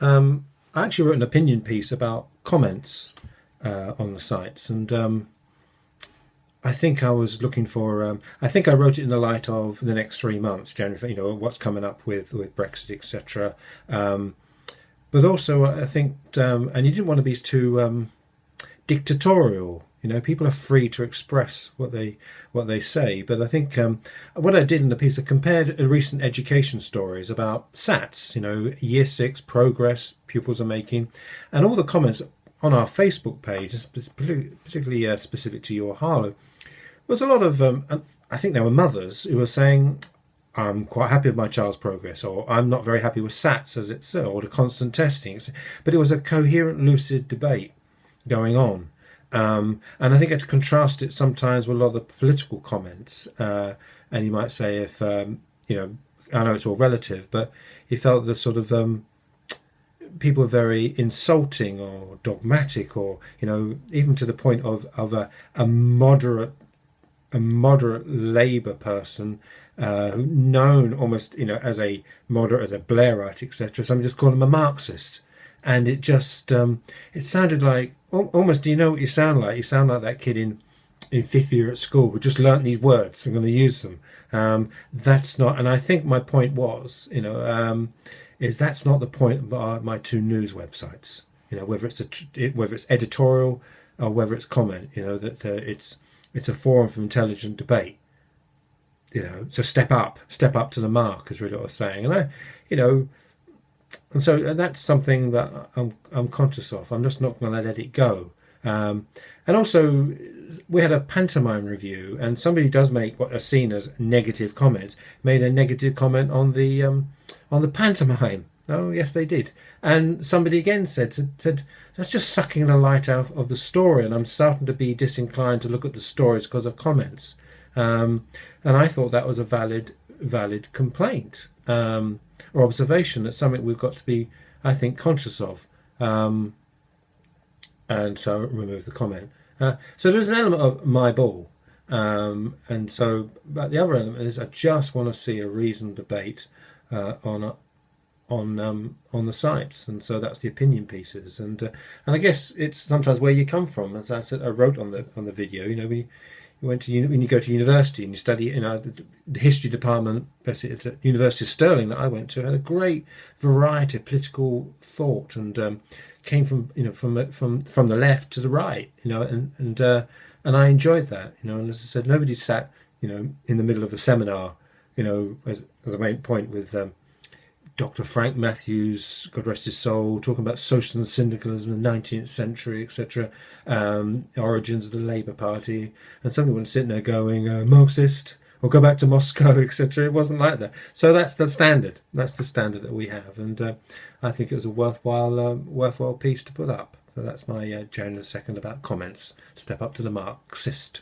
I actually wrote an opinion piece about comments on the sites, and I think I was looking for. I think I wrote it in the light of the next 3 months, January. What's coming up with Brexit, etc. But also, I think, and you didn't want to be too dictatorial. People are free to express what they say. But I think what I did in the piece, I compared recent education stories about SATs. Year 6 progress pupils are making, and all the comments on our Facebook page, particularly specific to your Harlow, was a lot of. I think there were mothers who were saying, "I'm quite happy with my child's progress," or "I'm not very happy with SATs as it's or the constant testing." But it was a coherent, lucid debate going on. And I think I had to contrast it sometimes with a lot of the political comments. And you might say, if I know it's all relative, but he felt the sort of people were very insulting or dogmatic, or even to the point of a moderate Labour person known almost as a moderate, as a Blairite, etc. So I'm just calling him a Marxist. And it just it sounded like almost. Do you know what you sound like? You sound like that kid in 5th year at school who just learnt these words and going to use them. That's not. And I think my point was, is that's not the point of my 2 news websites. Whether it's editorial or whether it's comment. That it's a forum for intelligent debate. So step up to the mark, is really what I was saying. And and so that's something that I'm conscious of. I'm just not going to let it go. And also, we had a pantomime review, and somebody who does make what are seen as negative comments made a negative comment on the pantomime. Oh, yes, they did. And somebody again said that's just sucking the light out of the story, and I'm starting to be disinclined to look at the stories because of comments. And I thought that was a valid complaint. Or observation. That's something we've got to be, I think, conscious of. And so remove the comment. So there's an element of my ball. And so, but the other element is I just want to see a reasoned debate on the sites, and so that's the opinion pieces. And I guess it's sometimes where you come from. As I said, I wrote on the video. When you go to university and you study, the history department, especially at the University of Stirling that I went to, had a great variety of political thought, and came from the left to the right, and I enjoyed that, and as I said, nobody sat, in the middle of a seminar, as I made point with Dr. Frank Matthews, God rest his soul, talking about socialism and syndicalism in the 19th century, etc., origins of the Labour Party, and somebody wasn't sitting there going, Marxist, or go back to Moscow, etc. It wasn't like that. So that's the standard. That's the standard that we have, and I think it was a worthwhile piece to put up. So that's my January 2nd about comments. Step up to the Marxist.